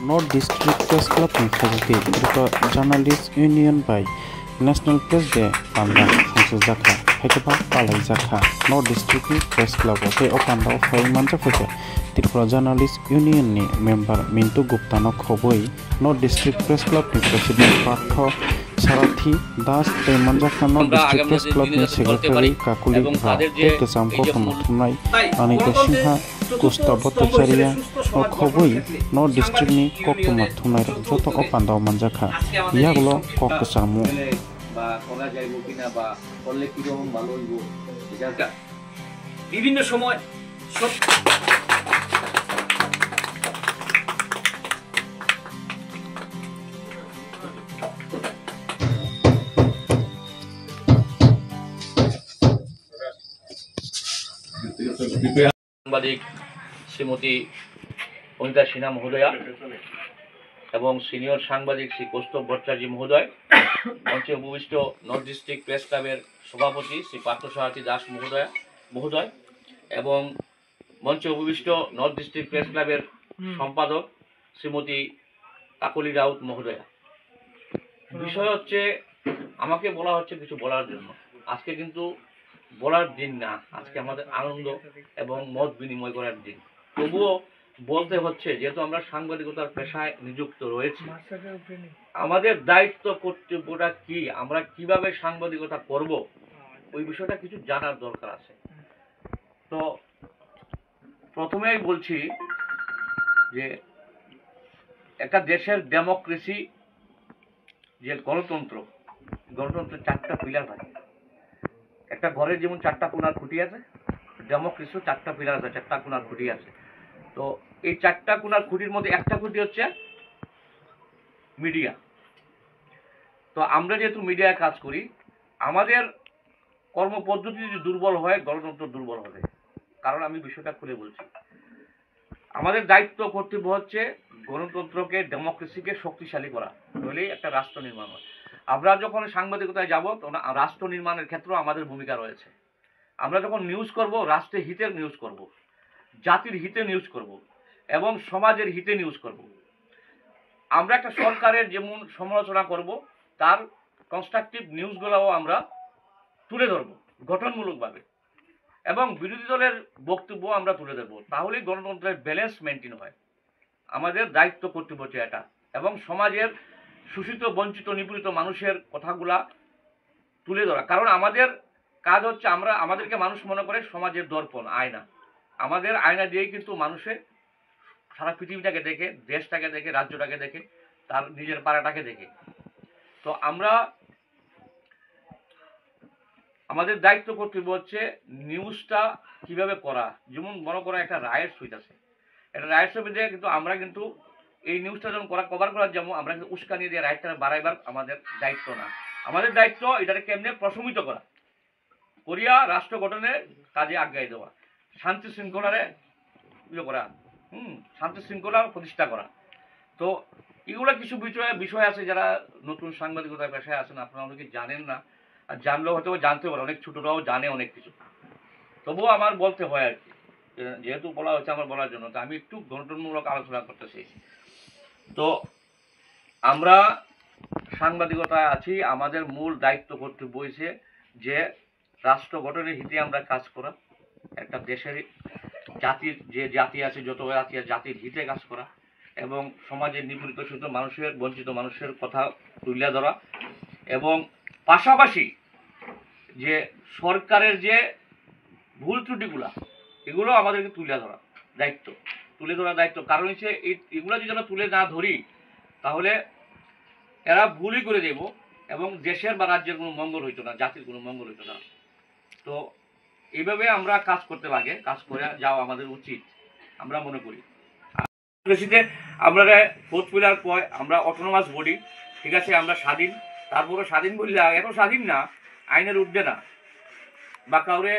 North District Press Club ni khajati Tripa Journalist Union by National Press Day panda hangsu jakha haikaba palai jakha North District Press Club ote opanda ofai manja phoje Tripura Journalist Union ni member Mintu Gupta no khoboi North District Press Club ni president Partho Sarathi Das te manjakha North District Press Club ni secretary Kakuli Bha te kesamko kamathumnai Anita Sinha Gustav Bhattacharya o khoboi North District ni kokuma thumnai joto opanda manjakha yagulo kok kesamu বা করা যাইব কিনা বা করলে কিরকম ভালো হইব এটা বিভিন্ন সময় সব সাংবাদিক শ্রীমতী অনিতা সিনহা মহোদয়া এবং সিনিয়র সাংবাদিক শ্রী কৌস্তভ ভট্টাচার্য মহোদয়, মঞ্চে উপবিষ্ট নর্থ ডিস্ট্রিক্ট প্রেস ক্লাবের সভাপতি শ্রী পার্থসারথী দাস মহোদয় এবং মঞ্চে উপবিষ্ট নর্থ ডিস্ট্রিক্ট প্রেস ক্লাবের সম্পাদক শ্রীমতী কাকলি রাউত মহোদয়া। বিষয় হচ্ছে আমাকে বলা হচ্ছে কিছু বলার জন্য। আজকে কিন্তু বলার দিন না, আজকে আমাদের আনন্দ এবং মত বিনিময় করার দিন। তবুও বলতে হচ্ছে, যেহেতু আমরা সাংবাদিকতার পেশায় নিযুক্ত রয়েছি, আমাদের দায়িত্ব কর্তব্যটা কি, আমরা কিভাবে সাংবাদিকতা করব, ওই বিষয়টা কিছু জানার দরকার আছে। তো প্রথমেই বলছি যে একটা দেশের ডেমোক্রেসি, যে গণতন্ত্রের চারটা পিলার থাকে। একটা ঘরের যেমন চারটা কোণার খুঁটি আছে, ডেমোক্রেসিও চারটা পিলার আছে, চারটা কোণার খুঁটি আছে। তো এই চারটা কোণার খুঁটির মধ্যে একটা খুঁটি হচ্ছে মিডিয়া। তো আমরা যেহেতু মিডিয়ায় কাজ করি, আমাদের কর্মপদ্ধতি যদি দুর্বল হয়, গণতন্ত্র দুর্বল হবে। কারণ আমি বিষয়টা খুলে বলছি, আমাদের দায়িত্ব কর্তব্য হচ্ছে গণতন্ত্রকে, ডেমোক্রেসিকে শক্তিশালী করা, নইলেই একটা রাষ্ট্র নির্মাণ হয়। আমরা যখন সাংবাদিকতায় যাব, তখন রাষ্ট্র নির্মাণের ক্ষেত্রেও আমাদের ভূমিকা রয়েছে। আমরা যখন নিউজ করব, রাষ্ট্রের হিতের নিউজ করব, জাতির হিতে নিউজ করব এবং সমাজের হিতে নিউজ করব। আমরা একটা সরকারের যেমন সমালোচনা করব, তার কনস্ট্রাকটিভ নিউজগুলোও আমরা তুলে ধরব গঠনমূলকভাবে, এবং বিরোধী দলের বক্তব্য আমরা তুলে ধরব। তাহলেই গণতন্ত্রের ব্যালেন্স মেনটেন হয়। আমাদের দায়িত্ব কর্তব্য হচ্ছে এটা, এবং সমাজের শোষিত, বঞ্চিত, নিপীড়িত মানুষের কথাগুলা তুলে ধরা। কারণ আমাদের কাজ হচ্ছে, আমাদেরকে মানুষ মনে করে সমাজের দর্পণ, আয়না। আমাদের আয়না দিয়েই কিন্তু মানুষে সারা পৃথিবীটাকে দেখে, দেশটাকে দেখে, রাজ্যটাকে দেখে, তার নিজের পাড়াটাকে দেখে। তো আমাদের দায়িত্ব কর্তব্য হচ্ছে নিউজটা কিভাবে করা। যেমন মনে করা একটা রাইটস সুইচ আছে, একটা রাইটস সুইচে কিন্তু আমরা কিন্তু এই নিউজটা যখন কভার করার যেমন আমরা কিন্তু উস্কানি দিয়ে রাইটটা বাড়াইবার আমাদের দায়িত্ব না। আমাদের দায়িত্ব এটাকে কেমনে প্রশমিত করিয়া রাষ্ট্র গঠনের কাজে আগাই দেওয়া, শান্তি শৃঙ্খলারে করা, শান্তি শৃঙ্খলা প্রতিষ্ঠা করা। তো এগুলো কিছু বিষয় আছে, যারা নতুন সাংবাদিকতার পেশায় আছেন, আপনারা অনেকে জানেন না, আর জানলেও হয়তো জানতে পারে, অনেক ছোটরাও জানে অনেক কিছু। তবুও আমার বলতে হয় আর কি, যেহেতু বলা হচ্ছে আমার বলার জন্য, তো আমি একটু গঠনমূলক আলোচনা করতে চাইছি। তো আমরা সাংবাদিকতায় আছি, আমাদের মূল দায়িত্ব কর্তব্য হয়েছে যে রাষ্ট্র গঠনের হিতে আমরা কাজ করা, একটা দেশের জাতির যে জাতি আছে, যত জাতি আছে, জাতির হিতে কাজ করা, এবং সমাজের নিপীড়িত শোষিত মানুষের, বঞ্চিত মানুষের কথা তুলে ধরা, এবং পাশাপাশি যে সরকারের যে ভুল ত্রুটিগুলা, এগুলো আমাদেরকে তুলে ধরা দায়িত্ব। কারণ হচ্ছে এগুলো যদি আমরা তুলে না ধরি, তাহলে এরা ভুলই করে দেব, এবং দেশের বা রাজ্যের কোনো মঙ্গল হইতো না, জাতির কোনো মঙ্গল হইতো না। তো এইভাবে আমরা কাজ করতে লাগে, কাজ করে যাওয়া আমাদের উচিত, আমরা মনে করি। আমরা ফোর্থ পিলার পয় আমরা অটোনমাস বডি, ঠিক আছে, আমরা স্বাধীন। তারপরে স্বাধীন বললে এত স্বাধীন না, আইনের ঊর্ধ্বে না, বা কাউরে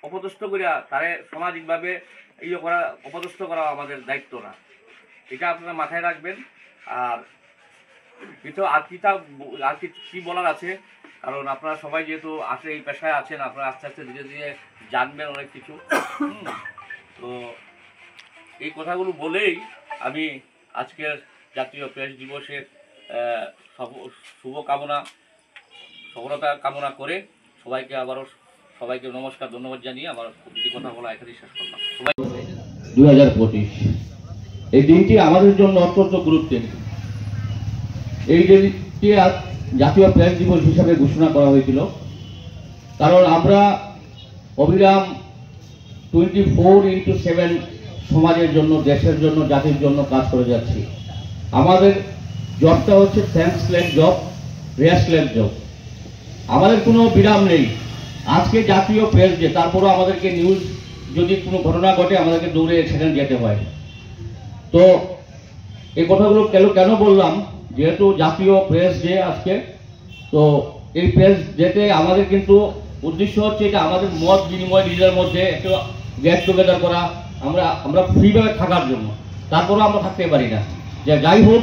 অপদস্থ করিয়া তারে সামাজিকভাবে অপদস্থ করা আমাদের দায়িত্ব না। এটা আপনারা মাথায় রাখবেন। আর কি বলার আছে, কারণ আপনারা সবাই যেহেতু আসলে এই পেশায় আছেন, আপনারা আস্তে আস্তে ধীরে ধীরে জানবেন অনেক কিছু। তো এই কথাগুলো বলেই আমি আজকের জাতীয় প্রেস দিবসের শুভকামনা সফলতা কামনা করে সবাইকে নমস্কার, ধন্যবাদ জানিয়ে আমার দুটি কথা বলা এখানে শেষ করলাম। 2025 এই দিনটি আমাদের জন্য অত্যন্ত গুরুত্বের। এই দিনটি জাতীয় প্রেস দিবস হিসাবে ঘোষণা করা হয়েছিল, কারণ আমরা অবিরাম 24/7 সমাজের জন্য, দেশের জন্য, জাতির জন্য কাজ করে যাচ্ছি। আমাদের জবটা হচ্ছে থ্যাঙ্কসলেস জব, রেস্টলেস জব। আমাদের কোনো বিরাম নেই। আজকে জাতীয় প্রেস ডে, তারপরও আমাদেরকে নিউজ যদি কোনো ঘটনা ঘটে আমাদেরকে দৌড়ে সেখানে যেতে হয়। তো এই কথাগুলো কেন বললাম, যেহেতু জাতীয় প্রেস ডে আজকে, তো এই প্রেস ডেতে আমাদের কিন্তু উদ্দেশ্য হচ্ছে এটা আমাদের মত বিনিময়, নিজেদের মধ্যে একটু গেট টুগেদার করা, আমরা ফ্রিভাবে থাকার জন্য। তারপরেও আমরা থাকতে পারি না। যে যাই হোক,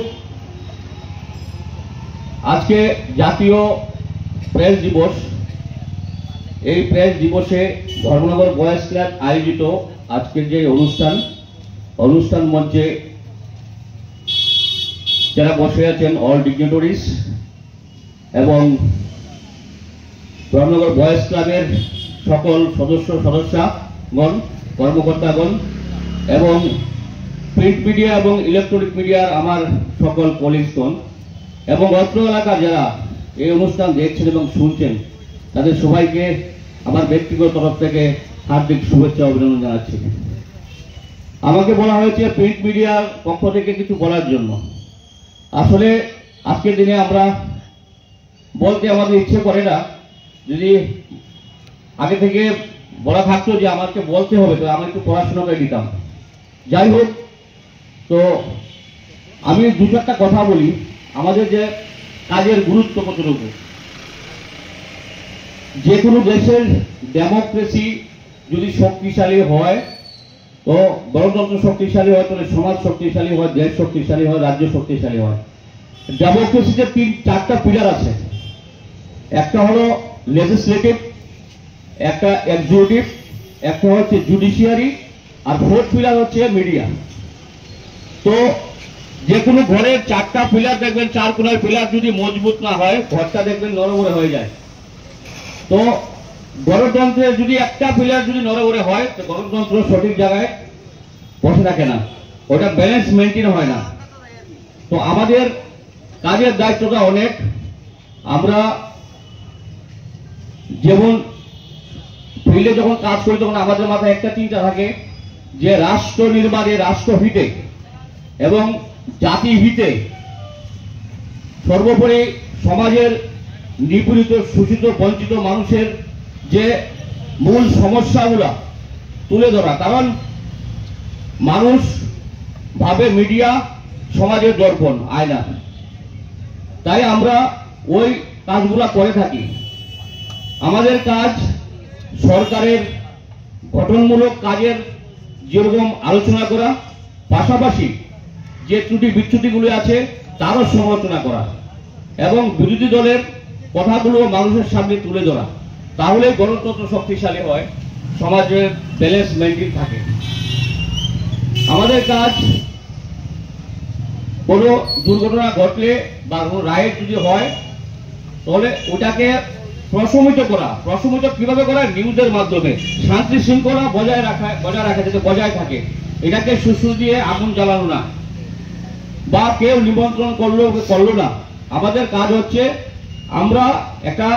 আজকে জাতীয় প্রেস দিবস। এই প্রেস দিবসে ধর্মনগর বয়েজ ক্লাব আয়োজিত আজকের যে অনুষ্ঠান মঞ্চে যারা বসে আছেন অল ডিগনিটরিজ এবং ধর্মনগর বয়েজ ক্লাবের সকল সদস্যগণ, কর্মকর্তাগণ এবং প্রিন্ট মিডিয়া এবং ইলেকট্রনিক মিডিয়ার আমার সকল কলিগগণ এবং অত্র এলাকার যারা এই অনুষ্ঠান দেখছেন এবং শুনছেন, তাদের সবাইকে আমার ব্যক্তিগত তরফ থেকে হার্দিক শুভেচ্ছা অভিনন্দন জানাচ্ছি। আমাকে বলা হয়েছে প্রিন্ট মিডিয়ার পক্ষ থেকে কিছু বলার জন্য। আসলে আজকের দিনে আমরা বলতে আমাদের ইচ্ছে করে না। যদি আগে থেকে বলা থাকতো যে আমাকে বলতে হবে, তো আমি একটু পড়াশোনা করে দিতাম। যাই হোক, তো আমি দু চারটা কথা বলি আমাদের যে কাজের গুরুত্ব কতটুকু। যে কোনো দেশের ডেমোক্রেসি যদি শক্তিশালী হয়, তো গণতন্ত্র শক্তিশালী হয়, তাহলে সমাজ শক্তিশালী হয়, দেশ শক্তিশালী হয়, রাজ্য শক্তিশালী হয়। ডেমোক্রেসিতে 4টা পিলার আছে। একটা হলো লেজিসলেটিভ, একটা এক্সিকিউটিভ, একটা হচ্ছে জুডিশিয়ারি, আর 4th পিলার হচ্ছে মিডিয়া। তো যে কোনো ঘরের 4টা পিলার দেখবেন, 4 কোণার পিলার যদি মজবুত না হয়, ঘরটা দেখবেন নড়বড়ে হয়ে যায়। তো গণতন্ত্রের যদি একটা পিলার যদি নড়বড়ে হয়, তো গণতন্ত্র সঠিক জায়গায় বসে থাকে না, ওটা ব্যালেন্স মেনটেন হয় না। তো আমাদের কাজের দায়িত্বটা অনেক। আমরা যেমন ফিল্ডে যখন কাজ করি, তখন আমাদের মাথায় একটা চিন্তা থাকে যে রাষ্ট্র নির্মাণে, রাষ্ট্রহিতে এবং জাতি হিতে, সর্বোপরি সমাজের নিপীড়িত, শোষিত, বঞ্চিত মানুষের যে মূল সমস্যাগুলো তুলে ধরা। কারণ মানুষ ভাবে মিডিয়া সমাজের দর্পণ, আয়না। তাই আমরা ওই কাজগুলা করে থাকি। আমাদের কাজ সরকারের গঠনমূলক কাজের যেরকম আলোচনা করা, পাশাপাশি যে ত্রুটি বিচ্যুতিগুলি আছে তারও সমালোচনা করা এবং বিরোধী দলের কথাগুলো মানুষের সামনে তুলে ধরা। তাহলে গণতন্ত্র শক্তিশালী হয়, সমাজের ব্যালেন্স মেনটেন থাকে। আমাদের কাজ কোনো দুর্ঘটনা ঘটলে বা কোনো রাইট যদি হয়, তাহলে ওটাকে প্রশমিত করা। প্রশমিত কিভাবে করা? নিউজের মাধ্যমে। শান্তি শৃঙ্খলা বজায় রাখা যাতে বজায় থাকে, এটাকে সুসু দিয়ে আগুন জ্বালানো না, বা কেউ নিমন্ত্রণ করলো না। আমাদের কাজ হচ্ছে, আমরা একটা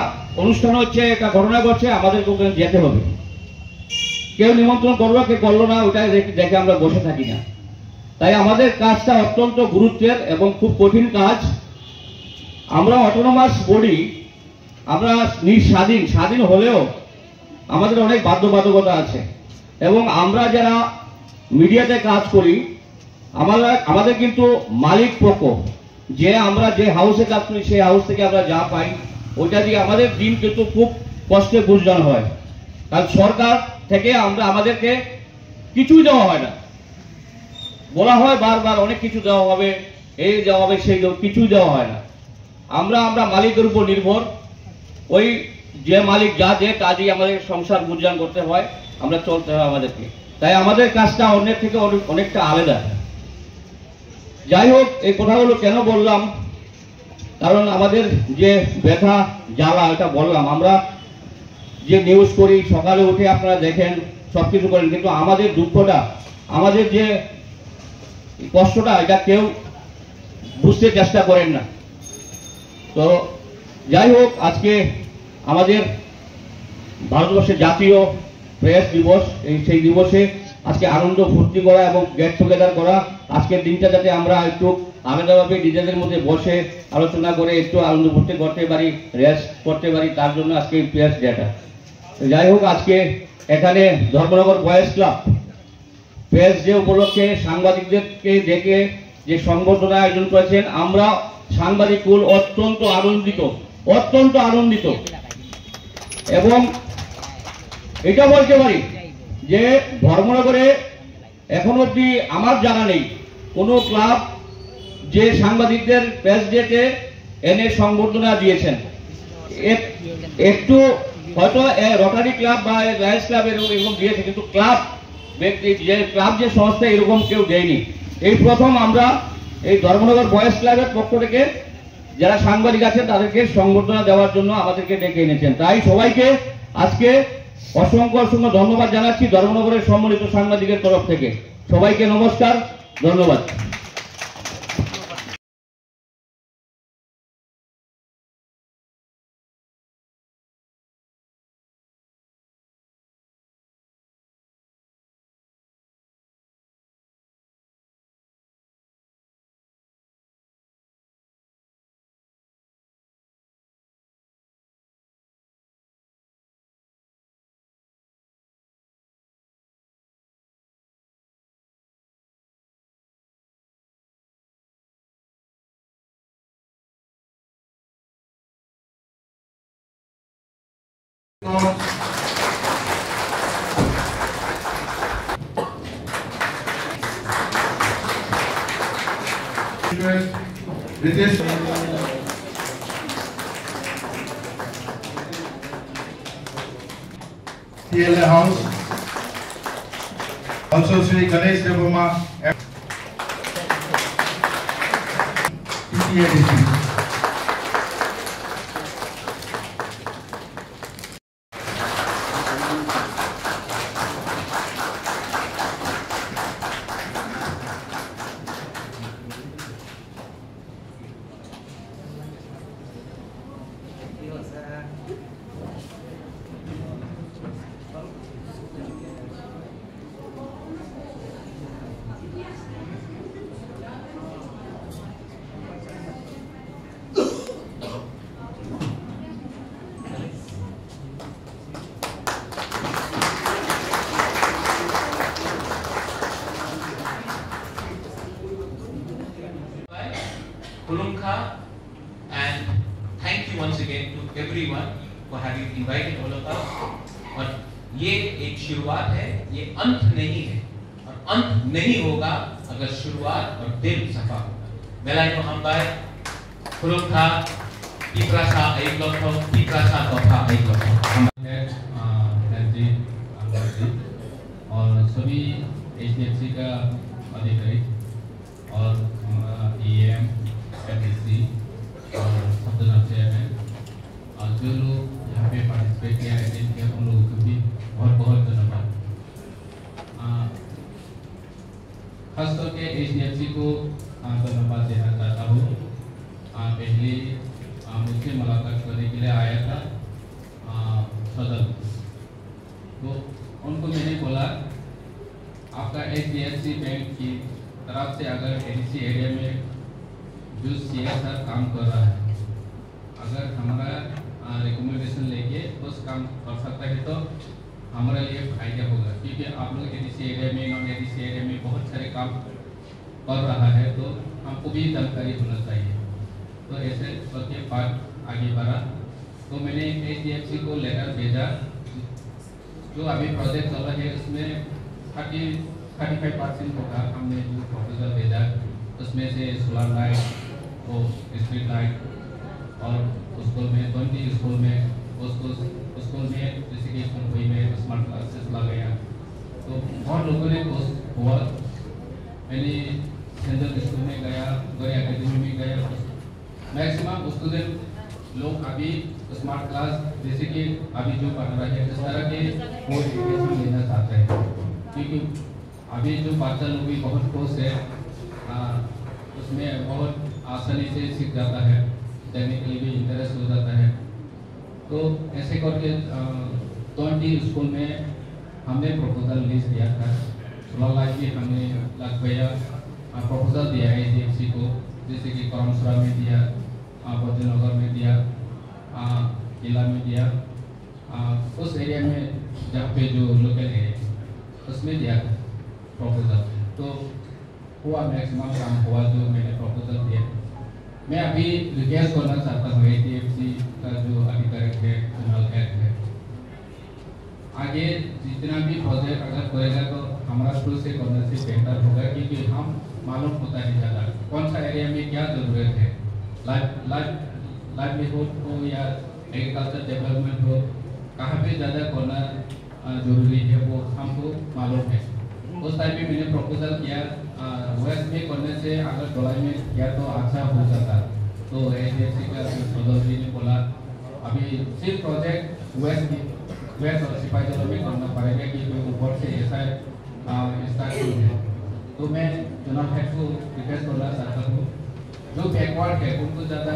অনুষ্ঠান হচ্ছে, একটা ঘটনা ঘটছে, আমাদেরকে ওখানে যেতে হবে। কেউ নিমন্ত্রণ করলো, কে করলো না, ওটাই দেখে আমরা বসে থাকি না। তাই আমাদের কাজটা অত্যন্ত গুরুত্বের এবং খুব কঠিন কাজ। আমরা অটোনমাস বডি, আমরা স্বাধীন হলেও আমাদের অনেক বাধ্যবাধকতা আছে। এবং আমরা যারা মিডিয়াতে কাজ করি, আমাদের কিন্তু মালিক পক্ষ, যে আমরা যে হাউসে কাজ করি সেই হাউস থেকে আমরা যা পাই, ওইটা দিয়ে আমাদের দিন কিন্তু খুব কষ্টে গুজরান হয়। কারণ সরকার থেকে আমাদেরকে কিছুই দেওয়া হয় না। বলা হয় বারবার অনেক কিছু দেওয়া হবে, এই দেওয়া হবে, সেই কিছুই দেওয়া হয় না। আমরা মালিকের উপর নির্ভর। ওই যে মালিক যা দেয় তা দিয়ে আমাদের সংসার গুজরান করতে হয়, আমরা চলতে হয় আমাদেরকে। তাই আমাদের কাজটা অন্যের থেকে অনেকটা আলাদা। যাই হোক, এই কথাগুলো কেন বললাম, কারণ আমাদের যে ব্যথা জ্বালা এটা বললাম, আমরা যে নিউজ করি, সকালে উঠে আপনারা দেখেন, সবকিছু করেন, কিন্তু আমাদের দুঃখটা, আমাদের যে কষ্টটা, এটা কেউ বুঝতে চেষ্টা করেন না। তো যাই হোক, আজকে আমাদের ভারতবর্ষের জাতীয় প্রেস দিবস, সেই দিবসে আজকে আনন্দ ফুর্তি করা এবং গেট টুগেদার করা, আজকের দিনটা যাতে আমরা একটু আলাদাভাবে নিজেদের মধ্যে বসে আলোচনা করে একটু আনন্দ ফুর্তি করতে পারি, রেস্ট করতে পারি, তার জন্য আজকে এই প্রেস ডেটা। যাই হোক, আজকে এখানে Dharmanagar boys club press day উপলক্ষে সাংবাদিকদেরকে ডেকে যে সংবর্ধনা আয়োজন করেছেন, আমরা সাংবাদিক কুল অত্যন্ত আনন্দিত এবং এটা বলতে পারি যে ধর্মনগরে এখন অব্দি আমার জানা নেই কোনো ক্লাব যে সাংবাদিকদের প্রেস ডেতে এনে সংবর্ধনা দিয়েছেন। একটু হয়তো রোটারি ক্লাব বা লায়ন্স ক্লাব এরকম দিয়েছে, কিন্তু ক্লাব ব্যক্তি যে সংস্থা এরকম কেউ দেয়নি। এই প্রথম আমরা এই ধর্মনগর বয়েজ ক্লাবের পক্ষ থেকে যারা সাংবাদিক আছেন তাদেরকে সংবর্ধনা দেওয়ার জন্য আমাদেরকে ডেকে এনেছেন। তাই সবাইকে আজকে অসংখ্য ধন্যবাদ জানাচ্ছি ধর্মনগরের সম্মানিত সাংবাদিকের তরফ থেকে। সবাইকে নমস্কার, ধন্যবাদ। TLA House, also Sri Ganesh Devama, PTA district. Kulumka, and thank you once again to everyone for having invited all of us. और ये एक शुरुआत है, ये अंत नहीं है, और अंत नहीं होगा अगर शुरुआत और दिल सफा होगा। Melayu hambai, Kulumka, Iprasa Aiklokho, Iprasa Tofa Aiklokho। और सभी HDFC का अधिकारी और EM FDC और सब चेयरमैन और जो लोग यहाँ पे पार्टिसिपेट किया अटेंड किया उन लोगों को भी बहुत बहुत धन्यवाद। खास करके HDFC को धन्यवाद देना चाहता हूँ। पहले मुझसे मुलाकात करने के लिए आया था सदर, तो उनको मैंने बोला आपका HDFC बैंक की तरफ से अगर ADC एरिया में जो CSR काम कर रहा है, अगर हमारा रिकमेंडेशन लेके उस काम कर सकता है तो हमारे लिए फायदा होगा, क्योंकि आप लोग ADC एरिया में नॉन ADC एरिया में बहुत सारे काम कर रहा है, तो हमको भी जानकारी होना चाहिए। तो ऐसे करके बात आगे बढ़ा, तो मैंने HDFC को लेटर भेजा। जो अभी प्रोजेक्ट चल रहा है उसमें 35% होगा, हमने जो प्रपोजल भेजा उसमें से सोलर लाइट और स्ट्रीट लाइट और स्कूल में 20 स्कूल में स्कूल में जैसे कि कोई में स्मार्ट क्लासेस लगाया, तो बहुत लोगों ने हुआ। मैंने सेंट्रल स्कूल में गया, गौरी एकेडमी में गया। मैक्सिमम स्टूडेंट लोग अभी स्मार्ट क्लास जैसे कि अभी जो पढ़ रहे हैं इस तरह के वो एजुकेशन लेना चाहते हैं, क्योंकि अभी जो बच्चा लोग भी बहुत खुश है, उसमें बहुत आसानी से सीख जाता है, टेक्निकली भी इंटरेस्ट हो जाता है। तो ऐसे करके 20 स्कूल में हमने प्रपोजल लिस्ट दिया था। सोलर भी हमने लगभग प्रपोजल दिया है एसडीएफसी को, जैसे कि करमसरा में दिया, बद्रीनगर में दिया, किला में दिया, उस एरिया में जहाँ पे जो लोकल है उसमें दिया था प्रपोजल। तो हुआ मैक्सिमम काम हुआ जो मैंने प्रपोजल दिया। मैं अभी रिक्वेस्ट करना चाहता हूँ एसडीएफसी का जो अधिकारी है, जनरल हेड है, आगे जितना भी प्रोजेक्ट अगर करेगा तो हमारा स्कूल से करने से बेहतर होगा, क्योंकि हम मालूम होता है ज़्यादा कौन सा एरिया में क्या ज़रूरत है, लाइवलीहुड हो या एग्रीकल्चर डेवलपमेंट हो, कहाँ पे ज़्यादा करना जरूरी है वो हमको मालूम है। उस टाइम में मैंने प्रपोजल किया, वेस्ट में करने से अगर डोलाई में किया तो अच्छा हो जाता। तो एसडीएफसी का सदस्य ने बोला अभी सिर्फ प्रोजेक्ट वेस्ट और सिपाही में करना पड़ेगा, क्योंकि ऊपर से ऐसा स्टार्ट है। तो मैं चुनाव हेड को रिक्वेस्ट करना चाहता हूँ, जो बैकवर्ड है उनको ज़्यादा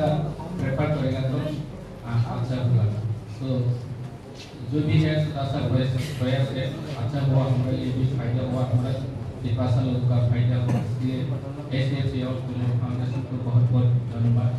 प्रेफर करेगा तो अच्छा होगा। तो जो भी है सा प्रयास है अच्छा हुआ, हमारे लिए भी फायदा हुआ, हमारा पिपासा लोगों का फायदा हुआ। इसलिए एसडीएफसी और फाउंडेशन को बहुत बहुत धन्यवाद।